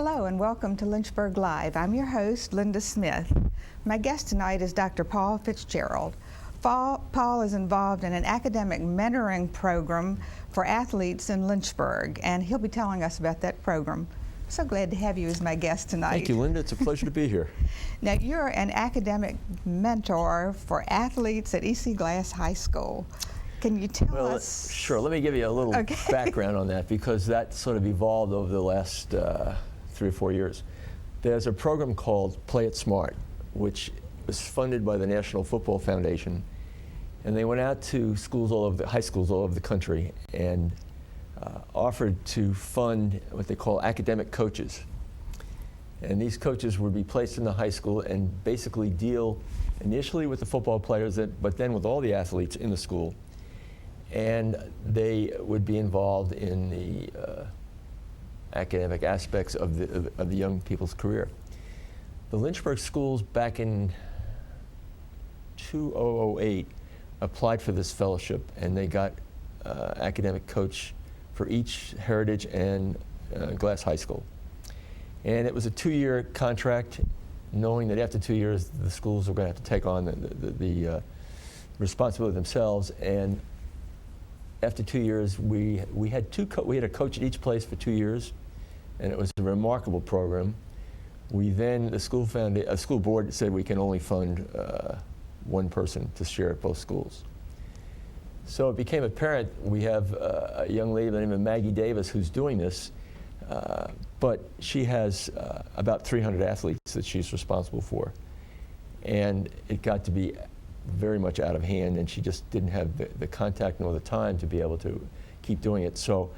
Hello and welcome to Lynchburg Live. I'm your host, Linda Smith. My guest tonight is Dr. Paul Fitzgerald. Paul is involved in an academic mentoring program for athletes in Lynchburg, and he'll be telling us about that program. So glad to have you as my guest tonight. Thank you, Linda. It's a pleasure to be here. Now, you're an academic mentor for athletes at E.C. Glass High School. Can you tell us? Sure. Let me give you a little background on that, because that sort of evolved over the last 3 or 4 years. There's a program called Play It Smart, which was funded by the National Football Foundation, and they went out to schools all over high schools all over the country and offered to fund what they call academic coaches. And these coaches would be placed in the high school and basically deal initially with the football players, but then with all the athletes in the school. And they would be involved in the academic aspects of the young people's career. The Lynchburg schools back in 2008 applied for this fellowship, and they got academic coach for each Heritage and Glass High School. And it was a 2-year contract, knowing that after 2 years the schools were going to have to take on the responsibility themselves. And after 2 years, we had a coach at each place for 2 years, and it was a remarkable program. We then, the school board said we can only fund one person to share at both schools. So it became apparent we have a young lady by the name of Maggie Davis who's doing this, but she has about 300 athletes that she's responsible for. And it got to be very much out of hand, and she just didn't have the contact nor the time to be able to keep doing it. So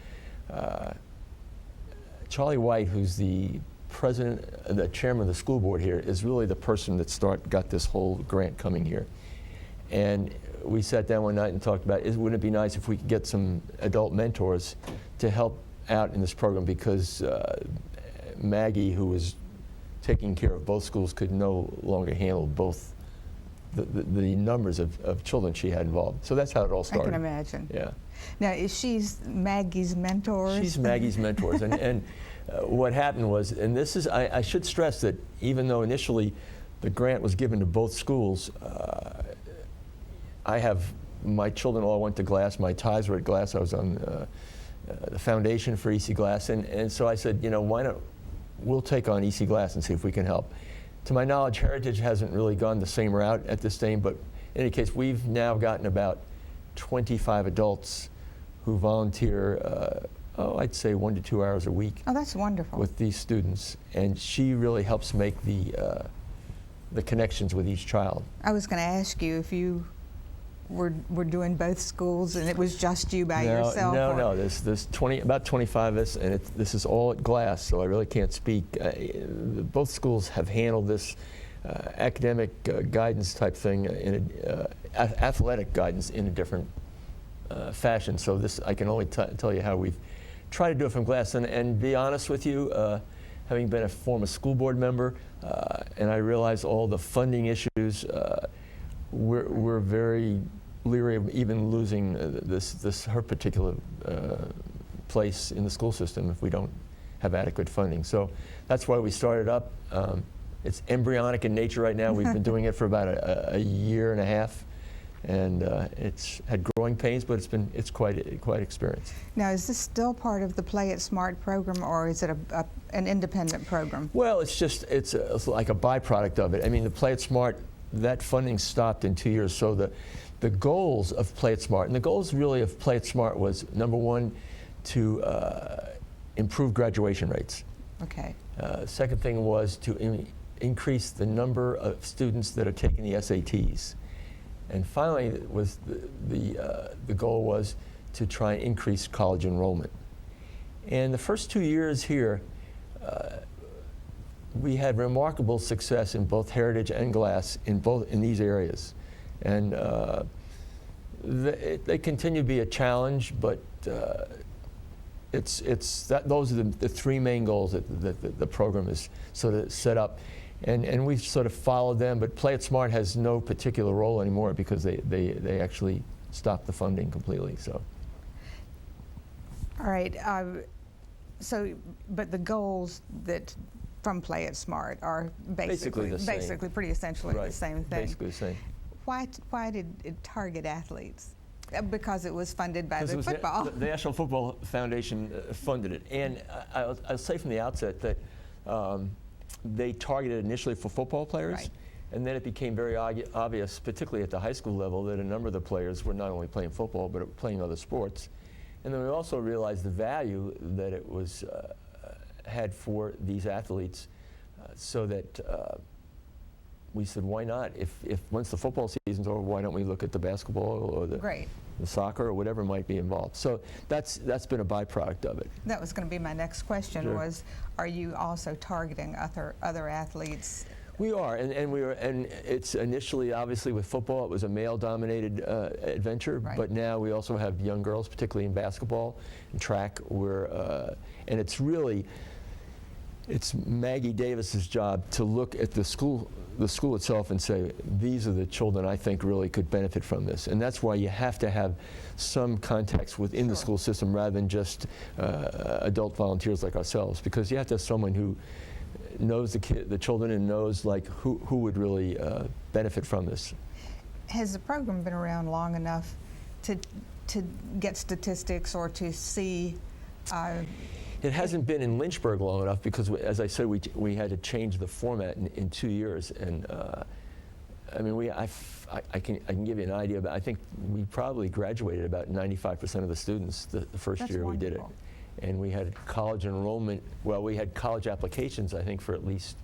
Charlie White, who's the the chairman of the school board here, is really the person that got this whole grant coming here. And we sat down one night and talked about, wouldn't it be nice if we could get some adult mentors to help out in this program, because Maggie, who was taking care of both schools, could no longer handle both the numbers of children she had involved. So that's how it all started. I can imagine. Yeah. Now, is she's Maggie's mentors? She's Maggie's mentors. And what happened was, and this is, I should stress that even though initially the grant was given to both schools, my children all went to Glass, my ties were at Glass, I was on the foundation for E.C. Glass, and so I said, why not, we'll take on E.C. Glass and see if we can help. To my knowledge, Heritage hasn't really gone the same route at this time, but in any case, we've now gotten about 25 adults who volunteer, I'd say 1 to 2 hours a week. Oh, that's wonderful. With these students, and she really helps make the connections with each child. I was going to ask you if you were doing both schools and it was just you by yourself? No. There's about 25 of us, and this is all at Glass, so I really can't speak. Both schools have handled this academic guidance type thing, athletic guidance in a different fashion. So this, I can only tell you how we've tried to do it from Glass. And be honest with you, having been a former school board member, and I realize all the funding issues, we're very leery of even losing her particular place in the school system if we don't have adequate funding. So that's why we started up. It's embryonic in nature right now. We've been doing it for about a year and a half, and it's had growing pains, but it's quite experience. Now, is this still part of the Play It Smart program, or is it an independent program? Well, it's like a byproduct of it. I mean, the Play It Smart, that funding stopped in 2 years. So the goals of Play It Smart, and the goals really of Play It Smart was, number one, to improve graduation rates. Okay. Second thing was to increase the number of students that are taking the SATs. And finally, was the goal was to try and increase college enrollment. And the first 2 years here, we had remarkable success in both Heritage and Glass in these areas, and they continue to be a challenge. But those are the 3 main goals that the program is sort of set up, and we've sort of followed them. But Play It Smart has no particular role anymore because they actually stopped the funding completely. So. All right. But the goals that from Play It Smart are basically the same. pretty essentially Right. the same thing. Basically the same. Why did it target athletes? Because it was funded by the was football. The National Football Foundation funded it, and I'll say from the outset that they targeted initially for football players, Right. and then it became very obvious, particularly at the high school level, that a number of the players were not only playing football but playing other sports, and then we also realized the value that it was had for these athletes, so that we said, why not? If once the football season's over, why don't we look at the basketball or the soccer or whatever might be involved? So that's been a byproduct of it. That was going to be my next question. Sure. Was, are you also targeting other athletes? We are, and it's initially, obviously, with football, it was a male-dominated adventure, Right. but now we also have young girls, particularly in basketball and track, and it's Maggie Davis's job to look at the school itself and say, these are the children I think really could benefit from this. And that's why you have to have some context within the school system rather than just adult volunteers like ourselves, because you have to have someone who knows the children and knows who would really benefit from this. Has the program been around long enough to get statistics or to see? It hasn't been in Lynchburg long enough because, as I said, we had to change the format in 2 years, and I mean, I can give you an idea, but I think we probably graduated about 95% of the students the first That's year we did it. wonderful. And we had college enrollment, well, we had college applications, I think, for at least,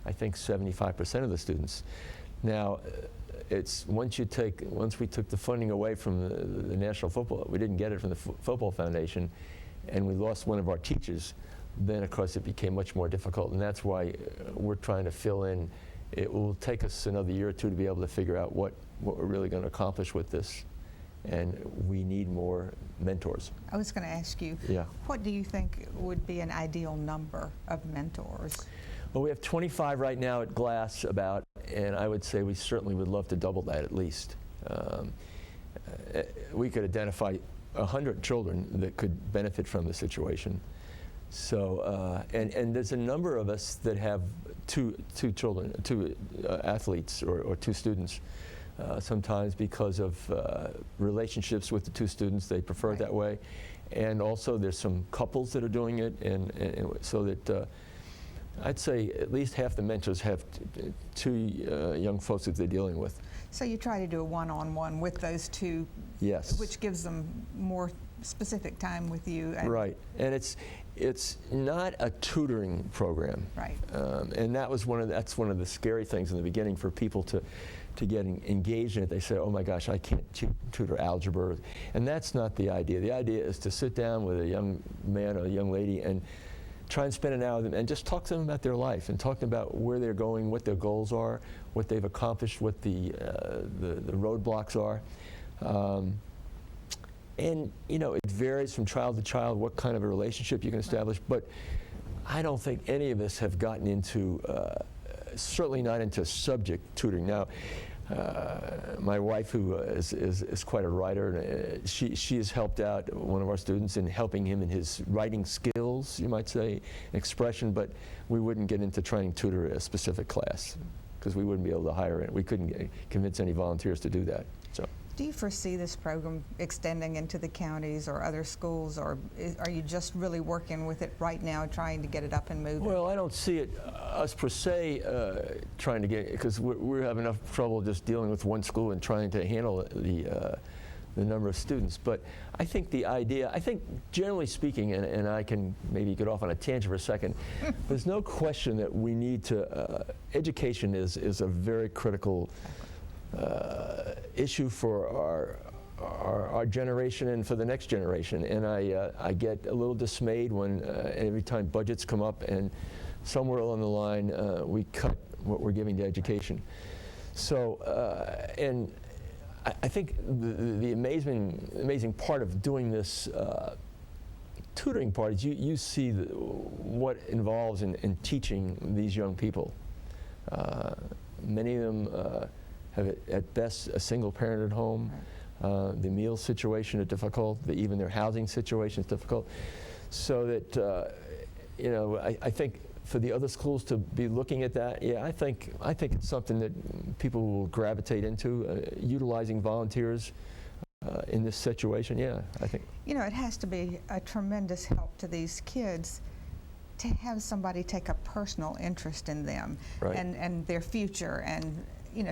75% of the students. Now, once we took the funding away from the National Football, we didn't get it from the Football Foundation, and we lost one of our teachers, then of course it became much more difficult, and that's why we're trying to fill in. It will take us another year or two to be able to figure out what we're really going to accomplish with this, and we need more mentors. I was going to ask you, what do you think would be an ideal number of mentors? Well, we have 25 right now at Glass and I would say we certainly would love to double that at least. We could identify 100 children that could benefit from the situation. So, and there's a number of us that have two athletes or two students. Sometimes because of relationships with the two students, they prefer it that way. And also there's some couples that are doing it, and so that I'd say at least half the mentors have two young folks that they're dealing with. So you try to do a one-on-one with those two, yes, which gives them more specific time with you. Right, and it's not a tutoring program. Right. And that's one of the scary things in the beginning for people to get engaged in it. They say, oh my gosh, I can't tutor algebra. And that's not the idea. The idea is to sit down with a young man or a young lady and try and spend an hour with them and just talk to them about their life and talk about where they're going, what their goals are, what they've accomplished, what the roadblocks are. And it varies from child to child what kind of a relationship you can establish, but I don't think any of us have gotten into, certainly not into subject tutoring. Now, my wife, who is quite a writer, she has helped out one of our students in helping him in his writing skills, you might say, expression, but we wouldn't get into trying to tutor a specific class because we wouldn't be able to hire it. We couldn't convince any volunteers to do that. So. Do you foresee this program extending into the counties or other schools, or are you just really working with it right now, trying to get it up and moving? Well, I don't see it, us per se, trying to get it, because we have enough trouble just dealing with one school and trying to handle the number of students. But I think the idea, generally speaking, and I can maybe get off on a tangent for a second, there's no question that we need to, education is a very critical issue for our generation and for the next generation. And I get a little dismayed when every time budgets come up and somewhere along the line we cut what we're giving to education. So, and I think the amazing part of doing this tutoring part is you see what involves in teaching these young people. Many of them have at best a single parent at home. The meal situation is difficult. Even their housing situation is difficult. So that, I think for the other schools to be looking at that, yeah, I think it's something that people will gravitate into, utilizing volunteers in this situation. Yeah, I think. It has to be a tremendous help to these kids to have somebody take a personal interest in them Right. and their future, and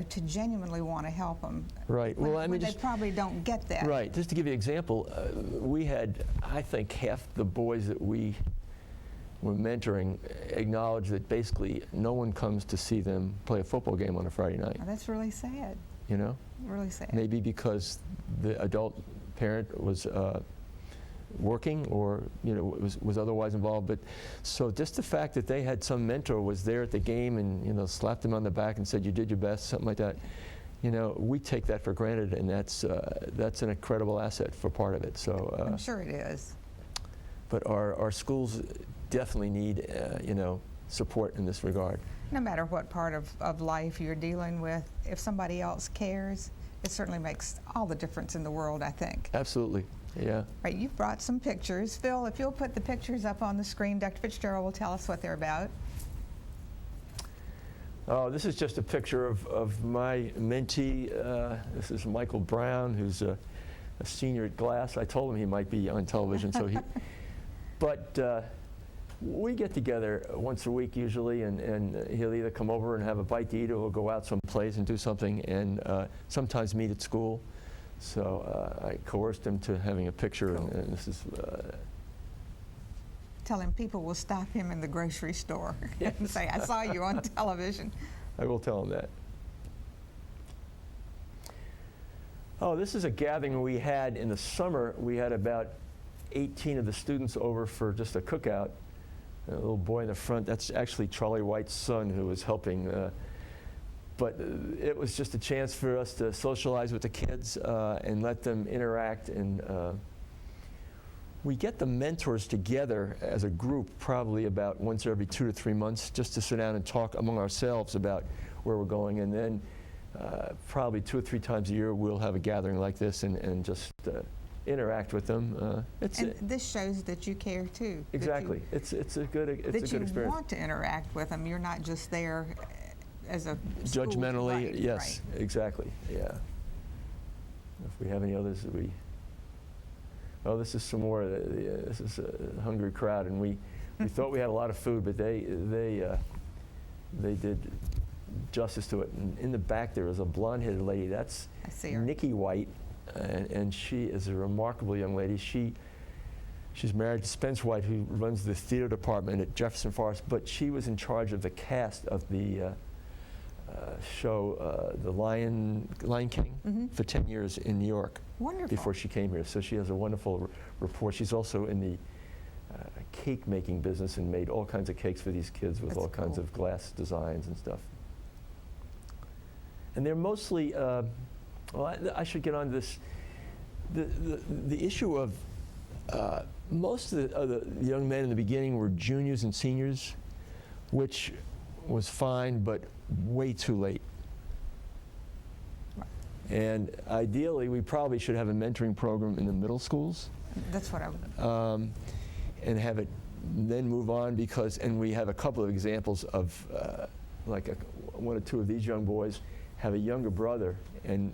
to genuinely want to help them. Right. When, Well, I mean, they probably don't get that. Right. Just to give you an example, we had, I think, half the boys that we were mentoring acknowledge that basically no one comes to see them play a football game on a Friday night. Oh, that's really sad. Really sad. Maybe because the adult parent was working or was otherwise involved. But so just the fact that they had some mentor was there at the game and slapped them on the back and said you did your best, something like that. We take that for granted, and that's an incredible asset for part of it. So I'm sure it is. But our schools definitely need support in this regard. No matter what part of life you're dealing with, if somebody else cares, it certainly makes all the difference in the world, I think. Absolutely, yeah. Right, you've brought some pictures. Phil, if you'll put the pictures up on the screen, Dr. Fitzgerald will tell us what they're about. Oh, this is just a picture of my mentee. This is Michael Brown, who's a senior at Glass. I told him he might be on television, so he. But we get together once a week usually, and he'll either come over and have a bite to eat, or we'll go out someplace and do something, and sometimes meet at school. So I coerced him to having a picture, Cool. and this is. Tell him people will stop him in the grocery store and say, I saw you on television. I will tell him that. Oh, this is a gathering we had in the summer. We had about 18 of the students over for just a cookout. A little boy in the front, that's actually Charlie White's son who was helping. But it was just a chance for us to socialize with the kids and let them interact. And we get the mentors together as a group probably about once every 2 to 3 months just to sit down and talk among ourselves about where we're going. And then probably 2 or 3 times a year we'll have a gathering like this and just interact with them. This shows that you care too. Exactly. It's a good experience. That you want to interact with them. You're not just there as a school, judgmentally. right, Yes, right. exactly. Yeah. If we have any others that we. Oh, this is some more. This is a hungry crowd, and we thought we had a lot of food, but they did justice to it. And in the back there is a blonde-headed lady. That's I see her. Nikki White, and she is a remarkable young lady. She's married to Spence White, who runs the theater department at Jefferson Forest, but she was in charge of the cast of the show, The Lion King, for 10 years in New York. Wonderful. Before she came here. So she has a wonderful rapport. She's also in the cake making business and made all kinds of cakes for these kids with That's all kinds cool. of glass designs and stuff. And they're mostly, I should get on this. The issue of most of the young men in the beginning were juniors and seniors, which was fine, but way too late. And ideally, we probably should have a mentoring program in the middle schools. That's what I would. And have it then move on and we have a couple of examples of one or two of these young boys have a younger brother, and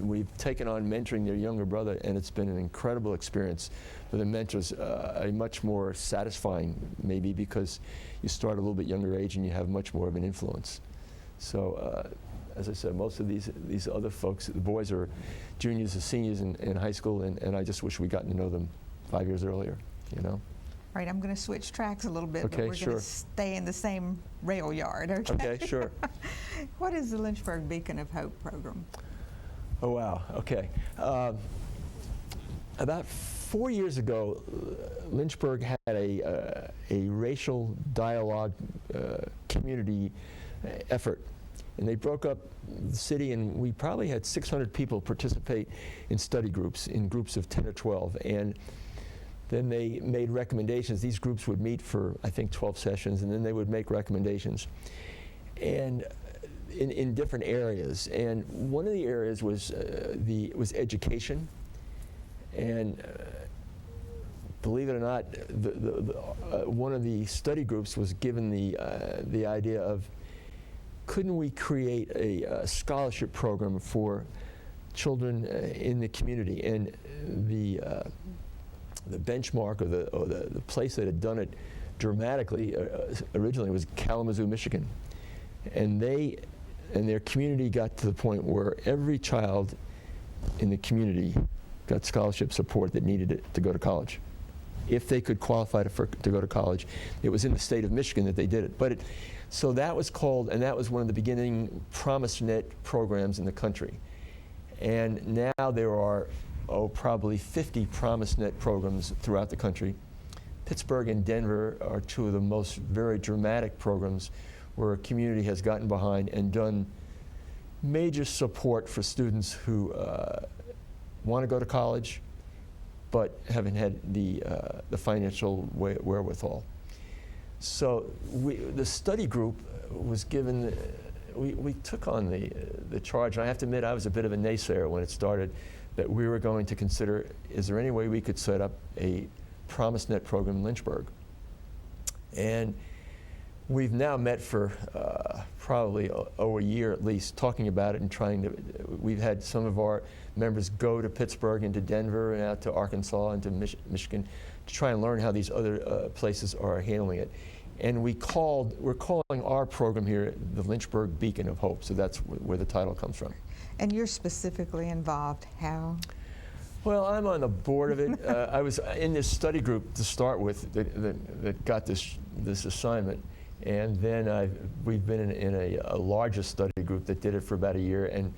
we've taken on mentoring their younger brother, and it's been an incredible experience for the mentors, a much more satisfying maybe because you start a little bit younger age and you have much more of an influence. So as I said, most of these other folks, the boys are juniors or seniors in high school, and I just wish we'd gotten to know them 5 years earlier, Right, I'm going to switch tracks a little bit, Okay, but we're sure. going to stay in the same rail yard, okay? Okay, sure. What is the Lynchburg Beacon of Hope program? Oh, wow, okay. About 4 years ago, Lynchburg had a racial dialogue community effort. And they broke up the city, and we probably had 600 people participate in study groups, in groups of 10 or 12. And then they made recommendations. These groups would meet for, I think, 12 sessions, and then they would make recommendations. And in different areas. And one of the areas was education. And believe it or not, one of the study groups was given the idea of, couldn't we create a scholarship program for children in the community? And the benchmark or the place that had done it dramatically originally was Kalamazoo, Michigan. And their community got to the point where every child in the community got scholarship support that needed it to go to college. If they could qualify to go to college, it was in the state of Michigan that they did it. So that was called, and that was one of the beginning PromiseNet programs in the country. And now there are, probably 50 PromiseNet programs throughout the country. Pittsburgh and Denver are two of the most very dramatic programs where a community has gotten behind and done major support for students who want to go to college but haven't had the financial wherewithal. So the study group was given, we took on the charge, and I have to admit I was a bit of a naysayer when it started, that we were going to consider, is there any way we could set up a PromiseNet program in Lynchburg? And we've now met for probably over a year at least, talking about it and trying to, we've had some of our members go to Pittsburgh and to Denver and out to Arkansas and to Michigan to try and learn how these other places are handling it. And we're calling our program here the Lynchburg Beacon of Hope, so that's where the title comes from. And you're specifically involved how? Well, I'm on the board of it. I was in this study group to start with that got this assignment. And then we've been in a larger study group that did it for about a year. And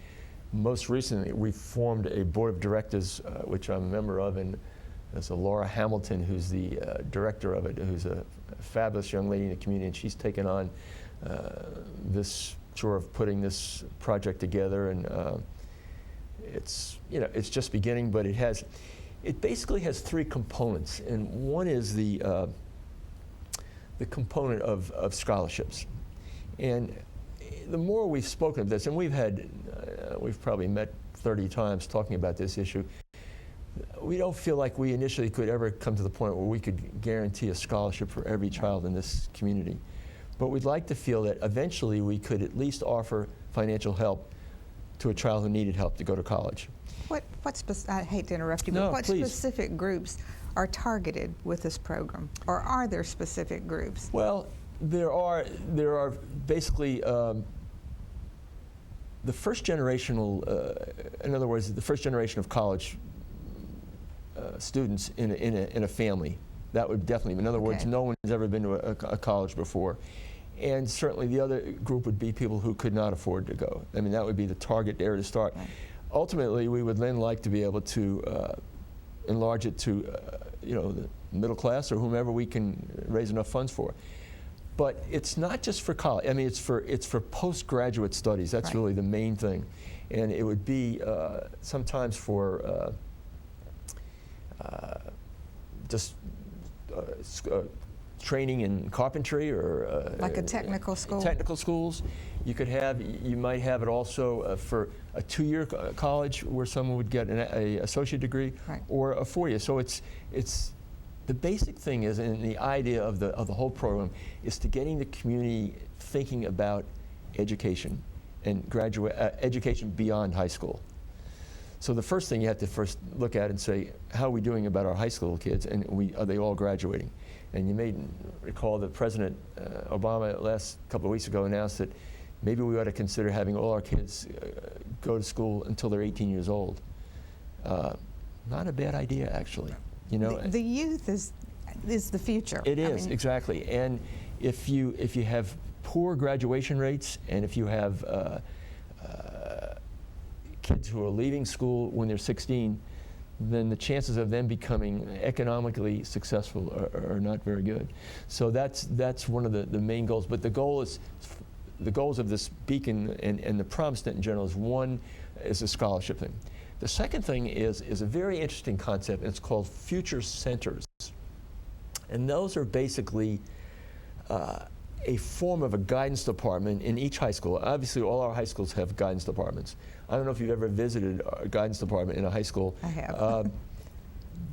most recently, we formed a board of directors, which I'm a member of. And there's Laura Hamilton, who's the director of it, who's a fabulous young lady in the community. And she's taken on this chore of putting this project together. And it's just beginning, but it basically has three components. And one is the component of scholarships. And the more we've spoken of this, and we've probably met 30 times talking about this issue, we don't feel like we initially could ever come to the point where we could guarantee a scholarship for every child in this community. But we'd like to feel that eventually we could at least offer financial help to a child who needed help to go to college. I hate to interrupt you, No, but what please. specific groups are targeted with this program, or are there specific groups? Well, there are basically the first generational, in other words, the first generation of college students in a family. That would definitely, in other words, no one has ever been to a college before. And certainly the other group would be people who could not afford to go. I mean, that would be the target area to start. Right. Ultimately, we would then like to be able to enlarge it to the middle class or whomever we can raise enough funds for. But it's not just for college. I mean, it's for postgraduate studies. That's right. Really the main thing. And it would be sometimes for just training in carpentry or like a technical school. Technical schools. You might have it also for a 2-year college where someone would get an associate degree, right, or a 4-year. So it's the basic thing is, and the idea of the whole program is to getting the community thinking about education and education beyond high school. So the first thing you have to first look at and say, how are we doing about our high school kids, and are they all graduating? And you may recall that President Obama last couple of weeks ago announced that maybe we ought to consider having all our kids go to school until they're 18 years old. Not a bad idea, actually. The youth is the future. It is, exactly. And if you have poor graduation rates, and if you have kids who are leaving school when they're 16, then the chances of them becoming economically successful are not very good. So that's one of the main goals. But the goals of this Beacon and the PromiseNet in general is a scholarship thing. The second thing is a very interesting concept, and it's called future centers. And those are basically a form of a guidance department in each high school. Obviously, all our high schools have guidance departments. I don't know if you've ever visited a guidance department in a high school. I have.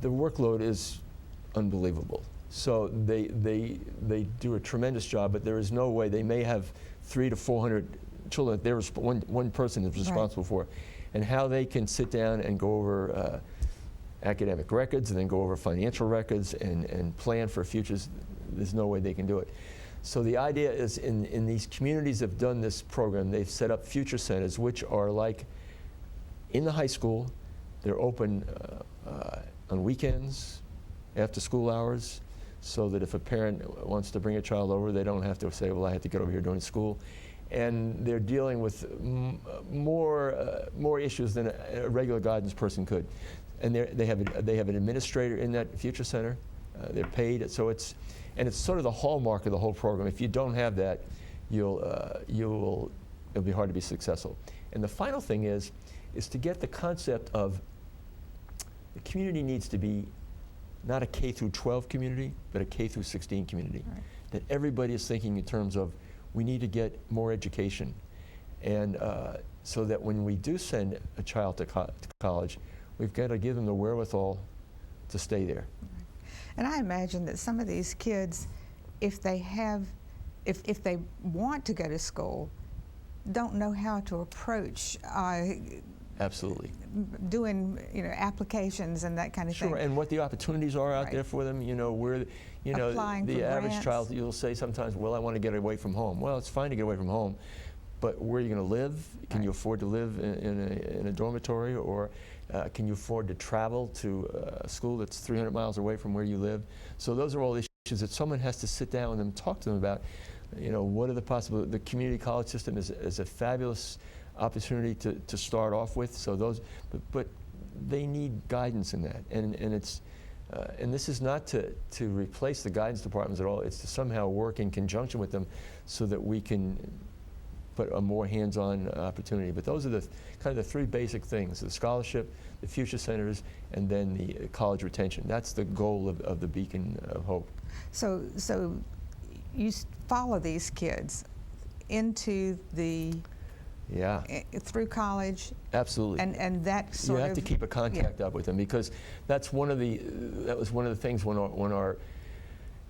The workload is unbelievable. So they do a tremendous job, but there is no way. They may have 300 to 400 children that one person is responsible for, and how they can sit down and go over academic records and then go over financial records and plan for futures. There's no way they can do it. So the idea is in these communities that have done this program, they've set up future centers, which are like in the high school. They're open on weekends, after school hours, so that if a parent wants to bring a child over, they don't have to say, well, I have to get over here during school. And they're dealing with more issues than a regular guidance person could. And they have an administrator in that future center. They're paid, so it's sort of the hallmark of the whole program. If you don't have that, it'll be hard to be successful. And the final thing is to get the concept of the community needs to be not a K through 12 community, but a K through 16 community. Right. That everybody is thinking in terms of, we need to get more education. And so that when we do send a child to college, we've got to give them the wherewithal to stay there. And I imagine that some of these kids, if they want to go to school, don't know how to approach absolutely doing applications and that kind of thing. Sure, and what the opportunities are out there for them. Applying the for average grants. child, you'll say sometimes, well, I want to get away from home. Well, it's fine to get away from home, but where are you going to live? Can you afford to live in a dormitory, or can you afford to travel to a school that's 300 miles away from where you live? So those are all issues that someone has to sit down with them and talk to them about. What are the possibilities? The community college system is a fabulous opportunity to start off with. So but they need guidance in that, and it's and this is not to replace the guidance departments at all. It's to somehow work in conjunction with them, so that we can put a more hands-on opportunity. But those are the kind of the three basic things: the scholarship, the future centers, and then the college retention. That's the goal of the Beacon of Hope. So you follow these kids into the through college. Absolutely. And that sort of, you have to keep a contact up with them, because that was one of the things when our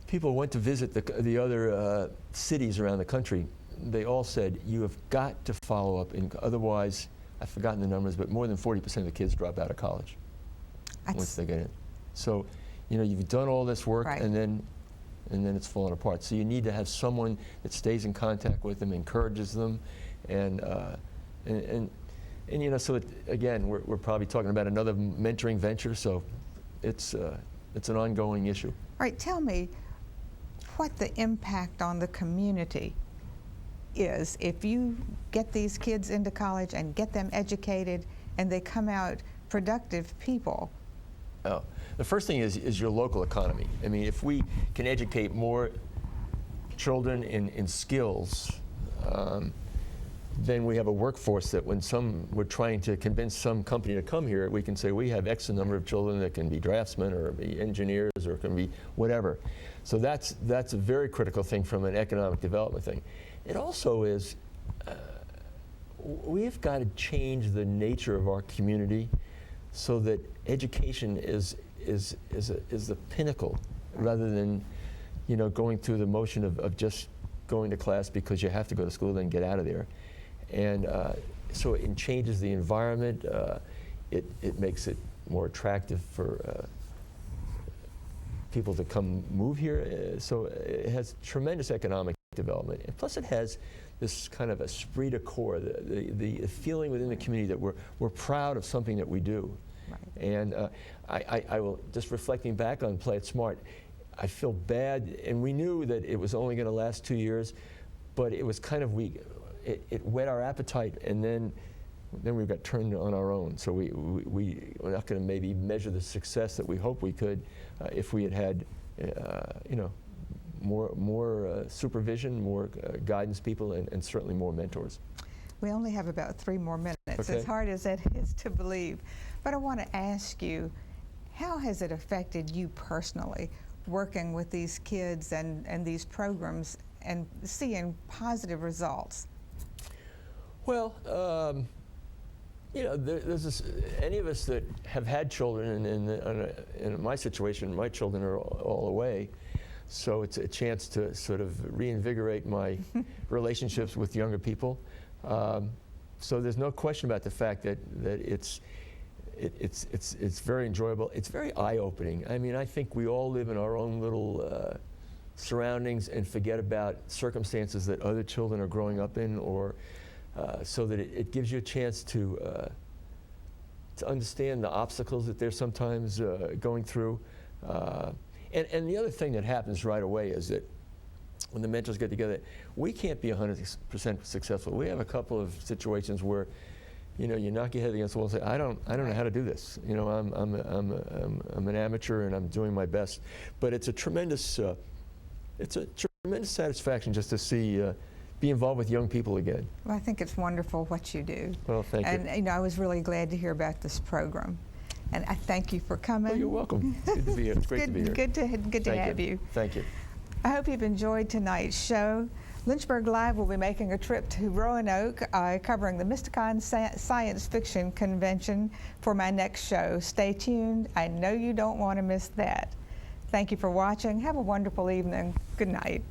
people went to visit the other cities around the country. They all said, you have got to follow up, otherwise, I've forgotten the numbers, but more than 40% of the kids drop out of college once they get in. So, you've done all this work, and then it's falling apart. So you need to have someone that stays in contact with them, encourages them, and so again, we're probably talking about another mentoring venture. So it's an ongoing issue. All right, tell me what the impact on the community is if you get these kids into college and get them educated, and they come out productive people. Oh, the first thing is your local economy. I mean, if we can educate more children in skills, then we have a workforce that when we're trying to convince some company to come here, we can say we have X number of children that can be draftsmen or be engineers or can be whatever. So that's a very critical thing from an economic development thing. It also is, we've got to change the nature of our community so that education is the pinnacle, rather than going through the motion of just going to class because you have to go to school, then get out of there. And so it changes the environment. It makes it more attractive for people to move here. So it has tremendous economic development. And plus it has this kind of esprit de corps, the feeling within the community that we're proud of something that we do. Right. And I will, just reflecting back on Play It Smart, I feel bad, and we knew that it was only going to last 2 years, but it was kind of it whet our appetite, and then we got turned on our own. So we're not going to maybe measure the success that we hope we could if we had more supervision, more guidance people, and certainly more mentors. We only have about 3 more minutes, okay. As hard as that is to believe. But I want to ask you, how has it affected you personally, working with these kids and these programs and seeing positive results? Well, You know, there's this, any of us that have had children, and in my situation, my children are all away, so it's a chance to sort of reinvigorate my relationships with younger people. So there's no question about the fact that it's very enjoyable. It's very eye-opening. I mean, I think we all live in our own little surroundings and forget about circumstances that other children are growing up in, or so that it gives you a chance to understand the obstacles that they're sometimes going through. And the other thing that happens right away is that when the mentors get together, we can't be 100% successful. We have a couple of situations where, you know, you knock your head against the wall and say, I don't know how to do this. You know, I'm an amateur and I'm doing my best. But it's a tremendous satisfaction just to see. Be involved with young people again. Well, I think it's wonderful what you do. Well, thank you. And you know, I was really glad to hear about this program, and I thank you for coming. Well, you're welcome. It's good to be here. It's great to be here. Good to have you. Thank you. I hope you've enjoyed tonight's show. Lynchburg Live will be making a trip to Roanoke, covering the Mysticon Science Fiction Convention for my next show. Stay tuned. I know you don't want to miss that. Thank you for watching. Have a wonderful evening. Good night.